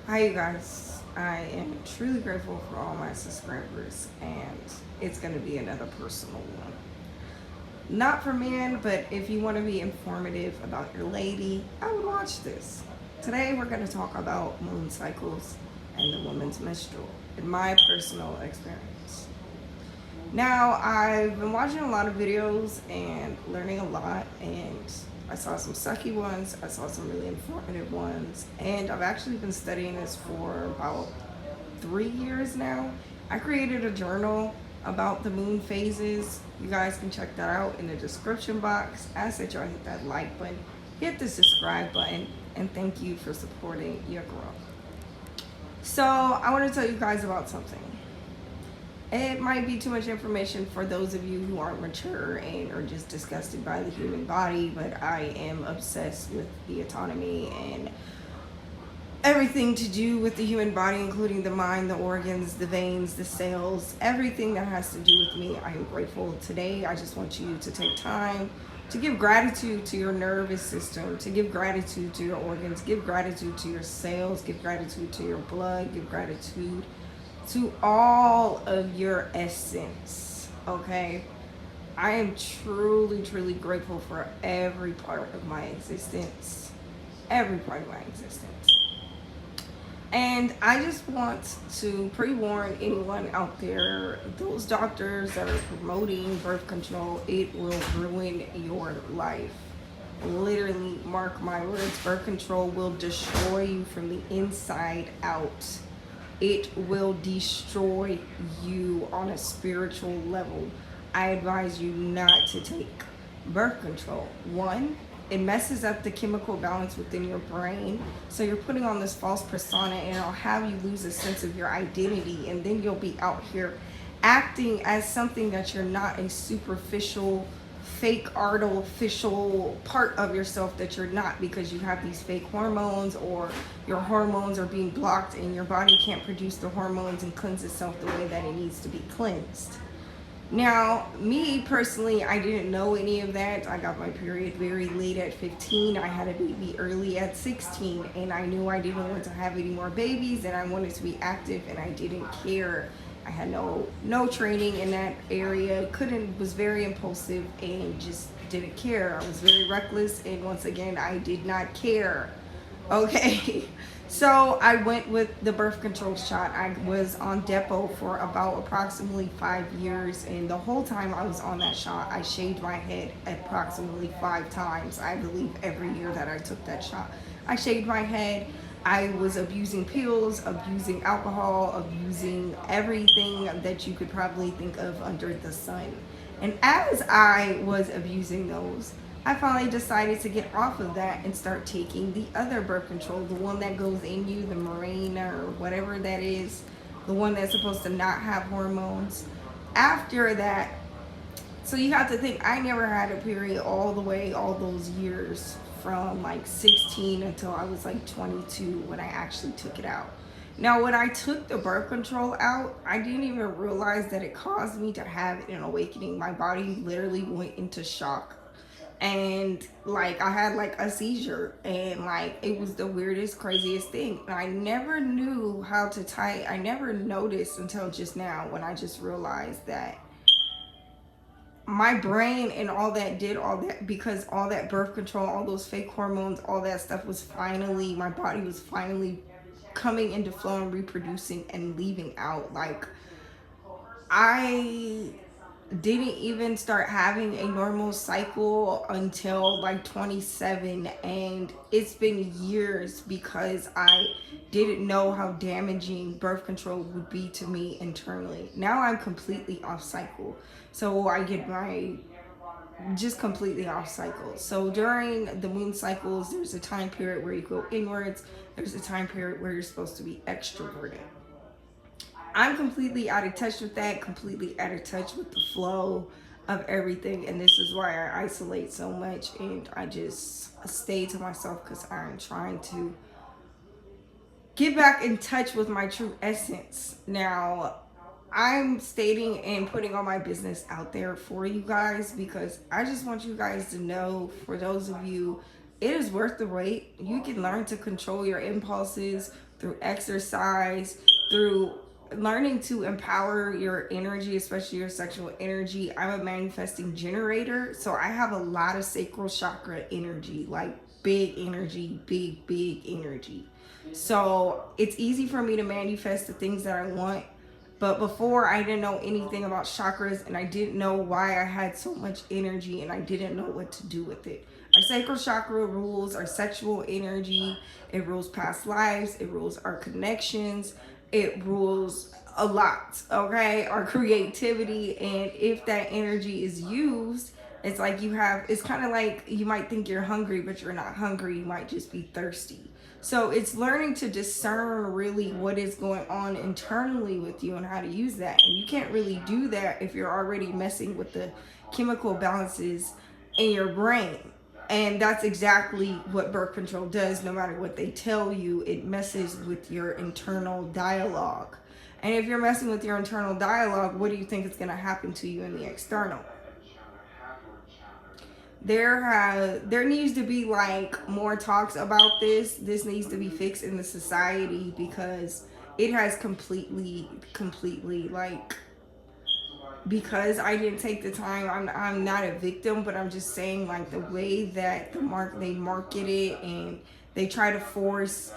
Hi, you guys. I am truly grateful for all my subscribers, and it's going to be another personal one. Not for men, but if you want to be informative about your lady, I would watch this. Today, we're going to talk about moon cycles and the woman's menstrual, in my personal experience. Now, I've been watching a lot of videos and learning a lot, and I saw some sucky ones, I saw some really informative ones, and I've actually been studying this for about 3 years now. I created a journal about the moon phases. You guys can check that out in the description box. I said y'all hit that like button, hit the subscribe button, and thank you for supporting your girl. So, I want to tell you guys about something. It might be too much information for those of you who aren't mature and are just disgusted by the human body, but I am obsessed with the autonomy and everything to do with the human body, including the mind, the organs, the veins, the cells, everything that has to do with me. I am grateful today. I just want you to take time to give gratitude to your nervous system, to give gratitude to your organs, give gratitude to your cells, give gratitude to your blood, give gratitude to all of your essence. Okay, I am truly grateful for every part of my existence, every part of my existence. And I just want to pre-warn anyone out there, those doctors that are promoting birth control, it will ruin your life. Literally, mark my words, birth control will destroy you from the inside out. It will destroy you on a spiritual level. I advise you not to take birth control. One, it messes up the chemical balance within your brain. So you're putting on this false persona, and it'll have you lose a sense of your identity. And then you'll be out here acting as something that you're not, a superficial, fake artificial part of yourself that you're not, because you have these fake hormones, or your hormones are being blocked and your body can't produce the hormones and cleanse itself the way that it needs to be cleansed. Now, me personally, I didn't know any of that. I got my period very late at 15. I had a baby early at 16, and I knew I didn't want to have any more babies, and I wanted to be active, and I didn't care. I had no training in that area. Was very impulsive and just didn't care. I was very reckless, and once again, I did not care. Okay. So I went with the birth control shot. I was on depot for about approximately 5 years, and the whole time I was on that shot, I shaved my head approximately 5 times. I believe every year that I took that shot, I shaved my head. I was abusing pills, abusing alcohol, abusing everything that you could probably think of under the sun. And as I was abusing those, I finally decided to get off of that and start taking the other birth control, the one that goes in you, the Mirena or whatever that is, the one that's supposed to not have hormones. After that, so you have to think, I never had a period all the way, all those years from like 16 until I was like 22 when I actually took it out. Now, when I took the birth control out, I didn't even realize that it caused me to have an awakening. My body literally went into shock, and like I had like a seizure, and like it was the weirdest, craziest thing. And I never knew how to tie. I never noticed until just now, when I just realized that my brain and all that did all that, because all that birth control, all those fake hormones, all that stuff was finally, my body was finally coming into flow and reproducing and leaving out. Like, I didn't even start having a normal cycle until like 27, and it's been years because I didn't know how damaging birth control would be to me internally. Now I'm completely off cycle, so I get my just completely off cycle. So during the moon cycles, there's a time period where you go inwards, there's a time period where you're supposed to be extroverted. I'm completely out of touch with that, completely out of touch with the flow of everything. And this is why I isolate so much, and I just stay to myself, because I'm trying to get back in touch with my true essence. Now, I'm stating and putting all my business out there for you guys, because I just want you guys to know, for those of you, it is worth the wait. You can learn to control your impulses, through exercise, through learning to empower your energy, especially your sexual energy. I'm a manifesting generator, so I have a lot of sacral chakra energy, like big energy, big energy. So it's easy for me to manifest the things that I want. But before, I didn't know anything about chakras, and I didn't know why I had so much energy, and I didn't know what to do with it. Our sacral chakra rules our sexual energy, it rules past lives, it rules our connections, it rules a lot, okay? Our creativity. And if that energy is used, it's like it's kind of like you might think you're hungry, but you're not hungry. You might just be thirsty. So it's learning to discern really what is going on internally with you and how to use that. And you can't really do that if you're already messing with the chemical balances in your brain. And that's exactly what birth control does. No matter what they tell you, it messes with your internal dialogue. And if you're messing with your internal dialogue, what do you think is going to happen to you in the external? There needs to be like more talks about this. This needs to be fixed in the society, because it has completely like, because I didn't take the time. I'm not a victim, but I'm just saying, like, the way that they market it, and they try to force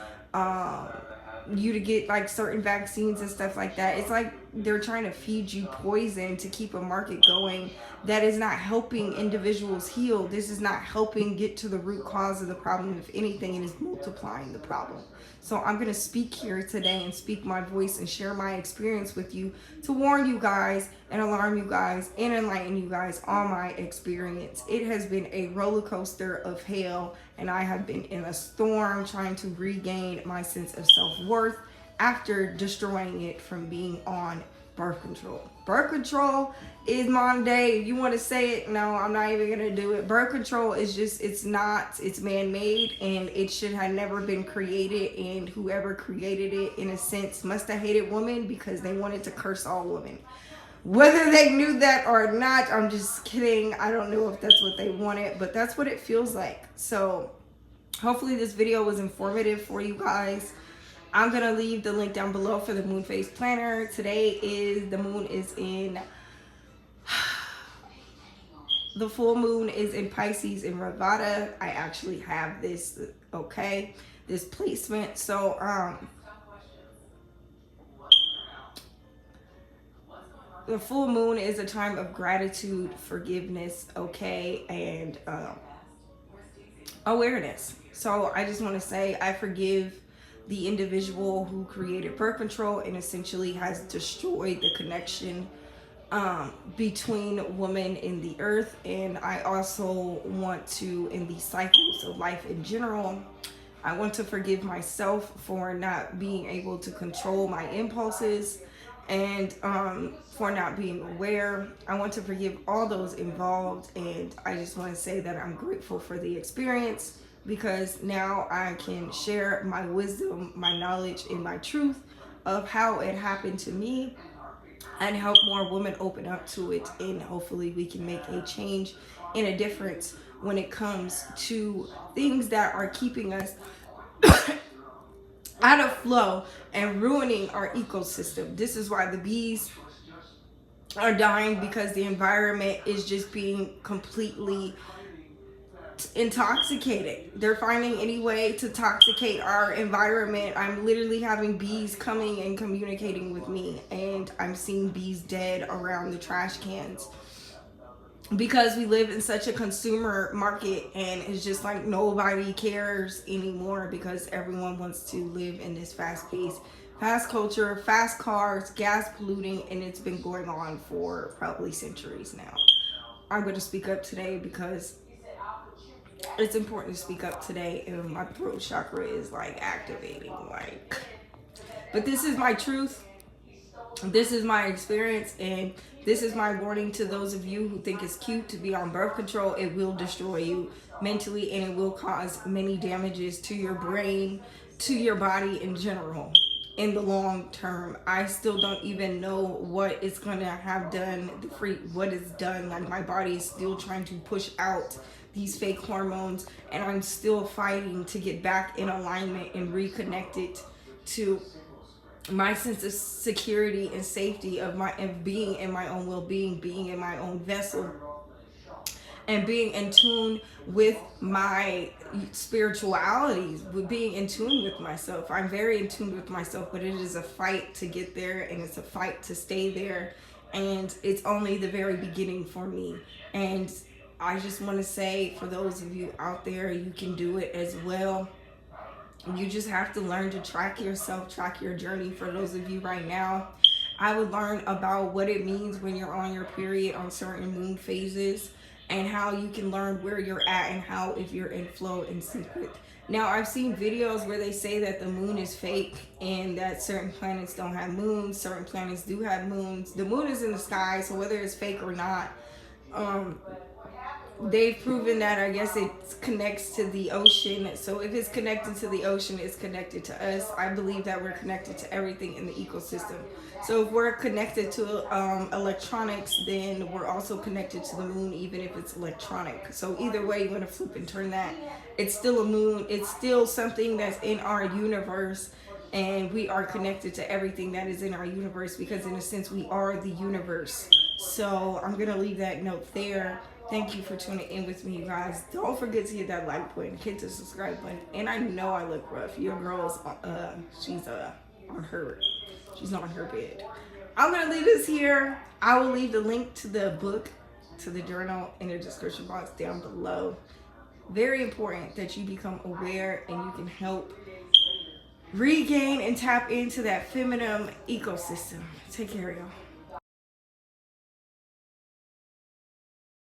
you to get like certain vaccines and stuff like that. It's like they're trying to feed you poison to keep a market going that is not helping individuals heal. This is not helping get to the root cause of the problem. If anything, it is multiplying the problem. So I'm going to speak here today and speak my voice and share my experience with you to warn you guys and alarm you guys and enlighten you guys on my experience. It has been a roller coaster of hell, and I have been in a storm trying to regain my sense of self-worth after destroying it from being on birth control. Birth control is modern day. If you want to say it, no, I'm not even going to do it. Birth control is just, it's man-made, and it should have never been created. And whoever created it, in a sense, must have hated women, because they wanted to curse all women. Whether they knew that or not, I'm just kidding. I don't know if that's what they wanted, but that's what it feels like. So hopefully this video was informative for you guys. I'm going to leave the link down below for the moon phase planner. Today the moon is in, the full moon is in Pisces in Ravada. I actually have this, okay, this placement. So, the full moon is a time of gratitude, forgiveness, okay, and awareness. So I just want to say I forgive the individual who created birth control and essentially has destroyed the connection between women and the earth. And I also want to, in the cycles of life in general, I want to forgive myself for not being able to control my impulses, and for not being aware. I want to forgive all those involved, and I just want to say that I'm grateful for the experience, because now I can share my wisdom, my knowledge, and my truth of how it happened to me, and help more women open up to it. And hopefully we can make a change and a difference when it comes to things that are keeping us out of flow and ruining our ecosystem. This is why the bees are dying, because the environment is just being completely intoxicated. They're finding any way to toxicate our environment. I'm literally having bees coming and communicating with me, and I'm seeing bees dead around the trash cans, because we live in such a consumer market, and it's just like nobody cares anymore, because everyone wants to live in this fast pace, fast culture, fast cars, gas polluting, and it's been going on for probably centuries now. I'm going to speak up today because it's important to speak up today, and my throat chakra is like activating, like, but this is my truth. This is my experience, and this is my warning to those of you who think it's cute to be on birth control. It will destroy you mentally, and it will cause many damages to your brain, to your body in general, in the long term. I still don't even know what it's gonna have done, what it's done. Like, my body is still trying to push out these fake hormones, and I'm still fighting to get back in alignment and reconnected to my sense of security and safety of being in my own well-being, being in my own vessel, and being in tune with my spiritualities, with being in tune with myself. I'm very in tune with myself, but it is a fight to get there, and it's a fight to stay there, and it's only the very beginning for me. And I just want to say, for those of you out there, you can do it as well. You just have to learn to track yourself, track your journey. For those of you right now, I would learn about what it means when you're on your period on certain moon phases, and how you can learn where you're at, and how, if you're in flow and secret. Now, I've seen videos where they say that the moon is fake and that certain planets don't have moons, certain planets do have moons. The moon is in the sky, so whether it's fake or not, they've proven that, I guess, it connects to the ocean. So if it's connected to the ocean, it's connected to us. I believe that we're connected to everything in the ecosystem. So if we're connected to electronics, then we're also connected to the moon, even if it's electronic. So either way you want to flip and turn that, it's still a moon. It's still something that's in our universe, and we are connected to everything that is in our universe, because in a sense we are the universe. So I'm gonna leave that note there. Thank you for tuning in with me, you guys. Don't forget to hit that like button, hit the subscribe button. And I know I look rough. Your girl's she's on her bed. I'm gonna leave this here. I will leave the link to the book, to the journal, in the description box down below. Very important that you become aware, and you can help regain and tap into that feminine ecosystem. Take care, y'all.